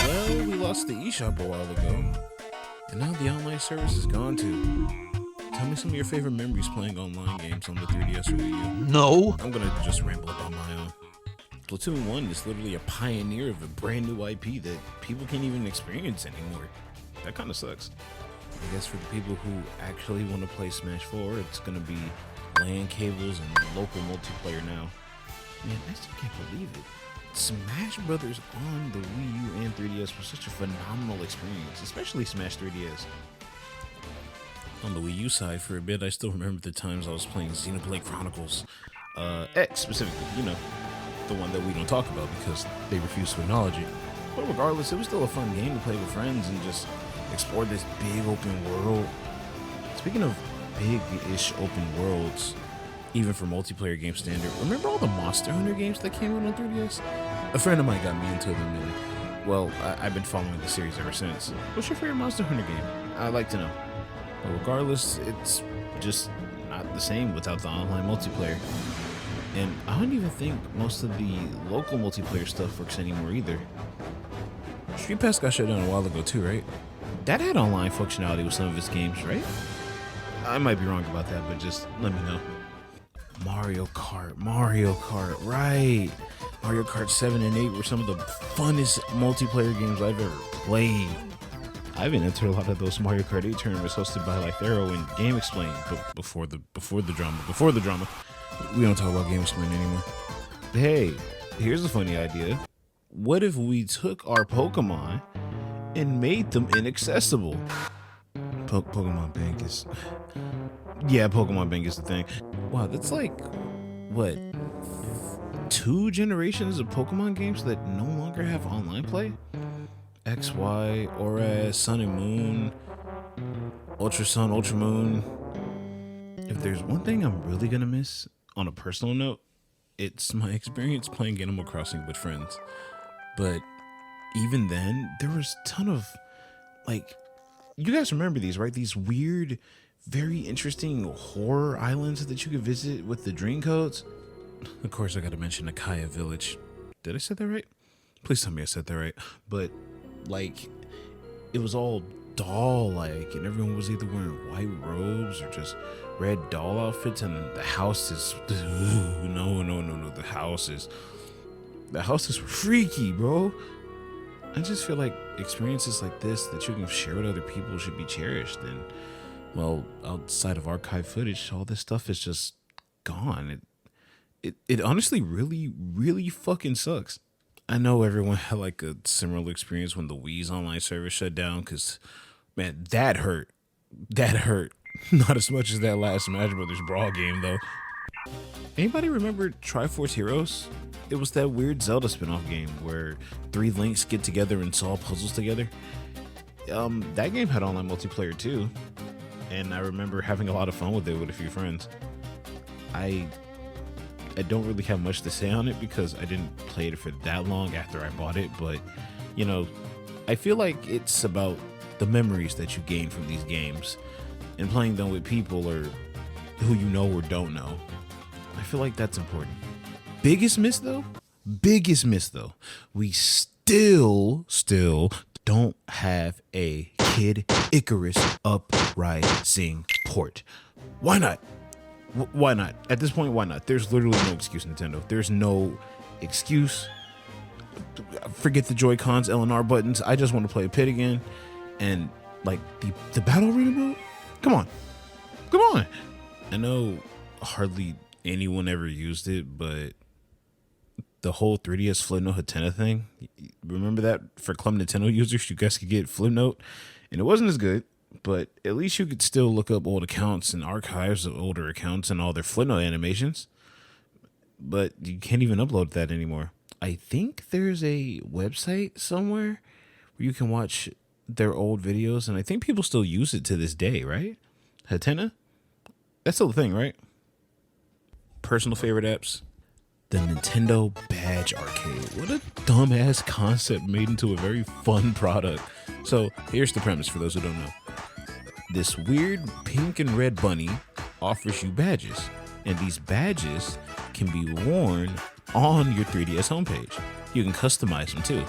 Well, we lost the eShop a while ago, and now the online service is gone too. Tell me some of your favorite memories playing online games on the 3DS or Wii U. No. I'm gonna just ramble about my own. Splatoon 1 is literally a pioneer of a brand new IP that people can't even experience anymore. That kind of sucks. I guess for the people who actually want to play Smash 4, it's gonna be LAN cables and local multiplayer now. Man, I still can't believe it. Smash Brothers on the Wii U and 3DS was such a phenomenal experience, especially Smash 3DS. On the Wii U side, for a bit, I still remember the times I was playing Xenoblade Chronicles X specifically, the one that we don't talk about because they refuse to acknowledge it. But regardless, it was still a fun game to play with friends and just explore this big open world. Speaking of big-ish open worlds, even for multiplayer game standard, remember all the Monster Hunter games that came out on 3DS? A friend of mine got me into them, and well, I've been following the series ever since. What's your favorite Monster Hunter game? I'd like to know. But regardless, it's just not the same without the online multiplayer. And I don't even think most of the local multiplayer stuff works anymore either. Street Pass got shut down a while ago too, right? That had online functionality with some of its games, right? I might be wrong about that, but just let me know. Mario Kart, right. Mario Kart 7 and 8 were some of the funnest multiplayer games I've ever played. I've been entered a lot of those Mario Kart 8 tournaments hosted by Lythero and Game Explain, but before the drama. We don't talk about Game Explain anymore. Hey, here's a funny idea. What if we took our Pokemon and made them inaccessible? Pokemon Bank is... Yeah, Pokemon Bank is the thing. Wow, that's like, what, 2 generations of Pokemon games that no longer have online play? X, Y, ORAS, Sun and Moon, Ultra Sun, Ultra Moon. If there's one thing I'm really gonna miss, on a personal note, it's my experience playing Animal Crossing with friends. But even then, there was a ton of, you guys remember these, right? These weird, very interesting horror islands that you could visit with the dream codes. Of course, I gotta mention Akaya Village. Did I say that right? Please tell me I said that right. But, it was all doll-like, and everyone was either wearing white robes or just red doll outfits, and the houses, no, the houses were freaky, bro. I just feel like experiences like this that you can share with other people should be cherished. And, well, outside of archive footage, all this stuff is just gone. It honestly really, really fucking sucks. I know everyone had a similar experience when the Wii's online service shut down, because, man, that hurt. That hurt. Not as much as that last Smash Brothers Brawl game, though. Anybody remember Triforce Heroes? It was that weird Zelda spin-off game where 3 Links get together and solve puzzles together. That game had online multiplayer too, and I remember having a lot of fun with it with a few friends. I don't really have much to say on it because I didn't play it for that long after I bought it, but I feel like it's about the memories that you gain from these games and playing them with people or who you know or don't know. I feel like that's important. Biggest miss though, we still don't have a Kid Icarus Uprising port. Why not? Why not? At this point, why not? There's literally no excuse, Nintendo. There's no excuse. Forget the Joy-Cons, LNR buttons. I just want to play a pit again. And the battle arena mode? Come on. I know hardly anyone ever used it, but the whole 3DS Flipnote Hatena thing, remember that? For Club Nintendo users, you guys could get Flipnote, and it wasn't as good, but at least you could still look up old accounts and archives of older accounts and all their Flipnote animations. But you can't even upload that anymore. I think there's a website somewhere where you can watch their old videos, and I think people still use it to this day, right? Hatena? That's still the thing, right? Personal favorite apps? The Nintendo Badge Arcade. What a dumbass concept made into a very fun product. So here's the premise for those who don't know. This weird pink and red bunny offers you badges, and these badges can be worn on your 3DS homepage. You can customize them too.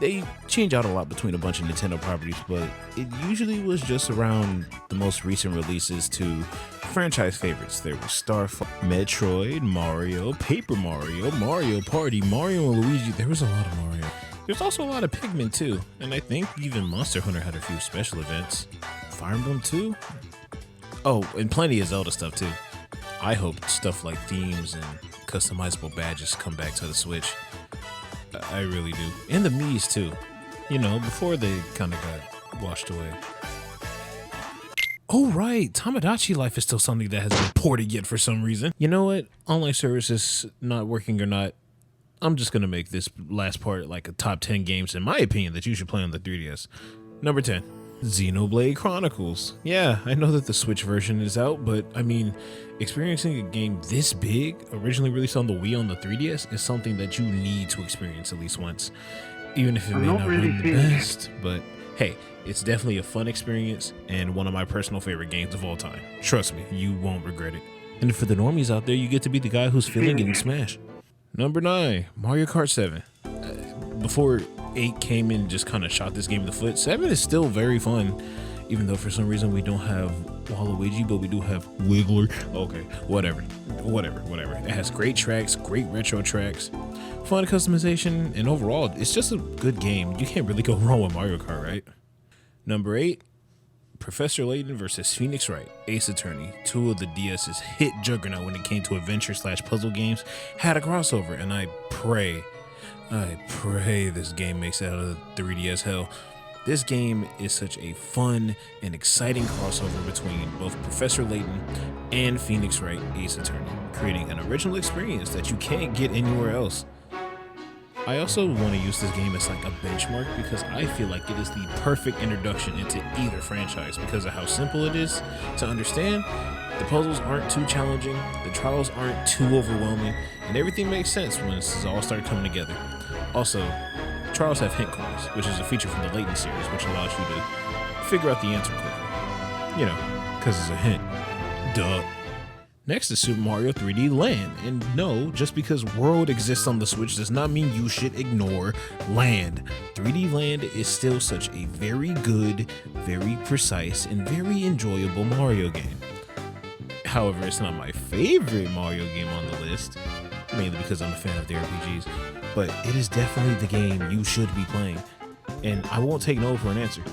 They change out a lot between a bunch of Nintendo properties, but it usually was just around the most recent releases to franchise favorites. There was Star Fox, Metroid, Mario, Paper Mario, Mario Party, Mario and Luigi. There was a lot of Mario. There's also a lot of Pikmin too, and I think even Monster Hunter had a few special events. Fire Emblem 2? Oh, and plenty of Zelda stuff too. I hope stuff like themes and customizable badges come back to the Switch. I really do. And the Mii's too. You know, before they kind of got washed away. Oh, right. Tamagotchi Life is still something that hasn't been ported yet for some reason. You know what? Online services not working or not, I'm just going to make this last part like a top 10 games, in my opinion, that you should play on the 3DS. Number 10. Xenoblade Chronicles. Yeah, I know that the Switch version is out, but I mean, experiencing a game this big, originally released on the Wii on the 3DS, is something that you need to experience at least once. Even if it may not be the best, but hey, it's definitely a fun experience and one of my personal favorite games of all time. Trust me, you won't regret it. And for the normies out there, you get to be the guy who's feeling getting smashed. Number 9, Mario Kart 7. Before 8 came in and just kind of shot this game in the foot, 7 is still very fun, even though for some reason we don't have Waluigi, but we do have Wiggler. Okay, whatever. It has great tracks, great retro tracks, fun customization, and overall, it's just a good game. You can't really go wrong with Mario Kart, right? Number 8, Professor Layton versus Phoenix Wright, Ace Attorney, two of the DS's hit juggernaut when it came to adventure/puzzle games, had a crossover, and I pray this game makes it out of the 3DS hell. This game is such a fun and exciting crossover between both Professor Layton and Phoenix Wright Ace Attorney, creating an original experience that you can't get anywhere else. I also want to use this game as like a benchmark because I feel like it is the perfect introduction into either franchise because of how simple it is to understand. The puzzles aren't too challenging, the trials aren't too overwhelming, and everything makes sense when this all started coming together. Also, trials have hint coins, which is a feature from the Layton series, which allows you to figure out the answer quickly. You know, because it's a hint. Duh. Next is Super Mario 3D Land, and no, just because World exists on the Switch does not mean you should ignore Land. 3D Land is still such a very good, very precise, and very enjoyable Mario game. However, it's not my favorite Mario game on the list, mainly because I'm a fan of the RPGs, but it is definitely the game you should be playing, and I won't take no for an answer.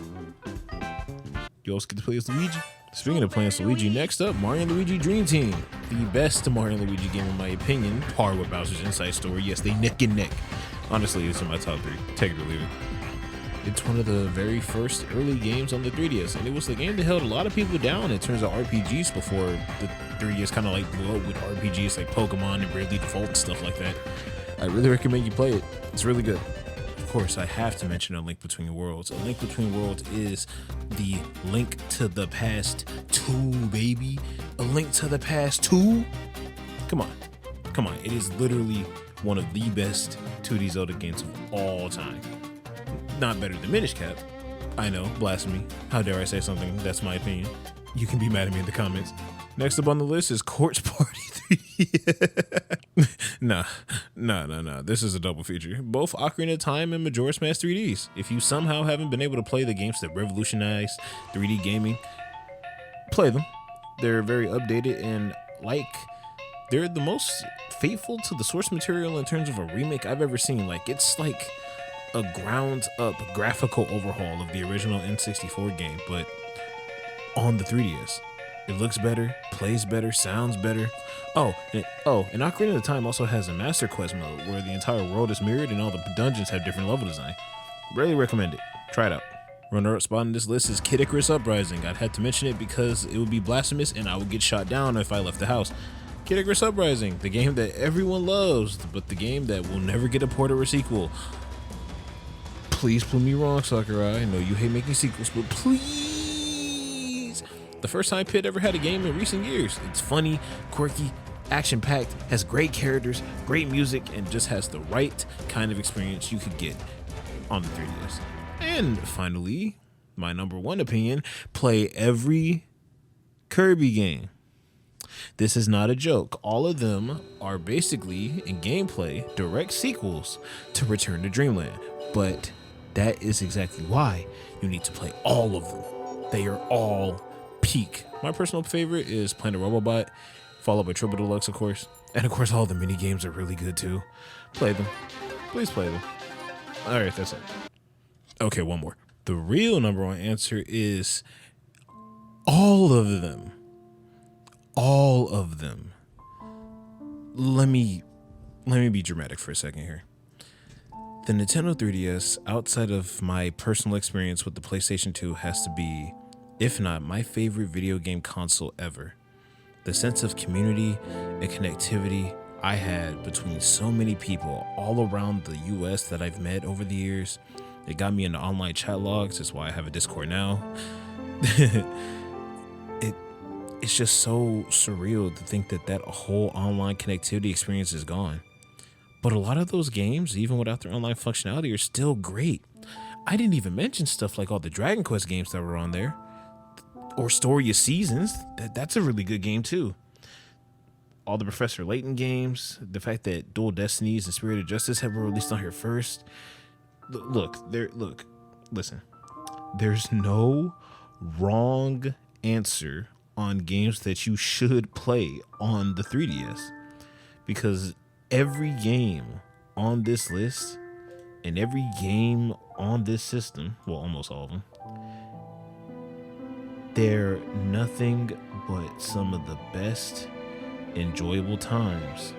You also get to play as Luigi. Speaking of playing as Luigi, next up, Mario & Luigi Dream Team. The best Mario & Luigi game in my opinion, par with Bowser's Inside Story. Yes, they neck and neck. Honestly, it's in my top 3. Take it or leave it. It's one of the very first early games on the 3DS, and it was the game that held a lot of people down in terms of RPGs before the 3DS kind of like blew up with RPGs like Pokemon and Bravely Default and stuff like that. I really recommend you play it. It's really good. Of course, I have to mention A Link Between Worlds. A Link Between Worlds is the Link to the Past 2, baby. A Link to the Past 2? Come on. It is literally one of the best 2D Zelda games of all time. Not better than Minish Cap. I know, blasphemy. How dare I say something? That's my opinion. You can be mad at me in the comments. Next up on the list is Corpse Party 3. Nah. This is a double feature. Both Ocarina of Time and Majora's Mask 3Ds. If you somehow haven't been able to play the games that revolutionized 3D gaming, play them. They're very updated and they're the most faithful to the source material in terms of a remake I've ever seen. It's like a ground up graphical overhaul of the original N64 game, but on the 3DS. It looks better, plays better, sounds better. And Ocarina of Time also has a Master Quest mode where the entire world is mirrored and all the dungeons have different level design. Really recommend it. Try it out. Runner-up spot on this list is Kid Icarus Uprising. I'd had to mention it because it would be blasphemous and I would get shot down if I left the house. Kid Icarus Uprising, the game that everyone loves, but the game that will never get a port or a sequel. Please prove me wrong, Sakurai. I know you hate making sequels, but please. The first time Pit ever had a game in recent years. It's funny, quirky, action-packed, has great characters, great music, and just has the right kind of experience you could get on the 3DS. And finally, my number 1 opinion, play every Kirby game. This is not a joke. All of them are basically, in gameplay, direct sequels to Return to Dreamland. But That is exactly why you need to play all of them. They are all peak. My personal favorite is Planet Robobot, followed by Triple Deluxe, of course. And of course, all the mini games are really good too. Play them. Please play them. All right, that's it. Okay, one more. The real number one answer is all of them. All of them. Let me be dramatic for a second here. The Nintendo 3DS, outside of my personal experience with the PlayStation 2, has to be, if not my favorite video game console ever. The sense of community and connectivity I had between so many people all around the US that I've met over the years. It got me into online chat logs. That's why I have a Discord now. It's just so surreal to think that that whole online connectivity experience is gone. But a lot of those games, even without their online functionality, are still great. I didn't even mention stuff like all the Dragon Quest games that were on there, or Story of Seasons. That's a really good game too. All the Professor Layton games, the fact that Dual Destinies and Spirit of Justice have been released on here first. Listen. There's no wrong answer on games that you should play on the 3DS, because every game on this list and every game on this system, well, almost all of them, they're nothing but some of the best enjoyable times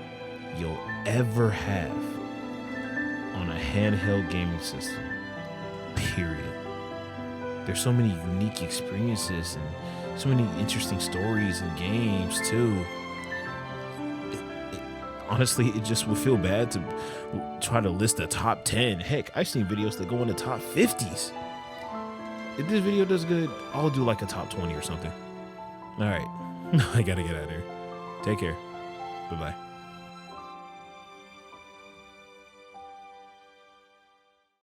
you'll ever have on a handheld gaming system, period. There's so many unique experiences and so many interesting stories and games too. Honestly, it just would feel bad to try to list the top 10. Heck, I've seen videos that go in the top 50s. If this video does good, I'll do like a top 20 or something. All right, I gotta get out of here. Take care. Bye-bye.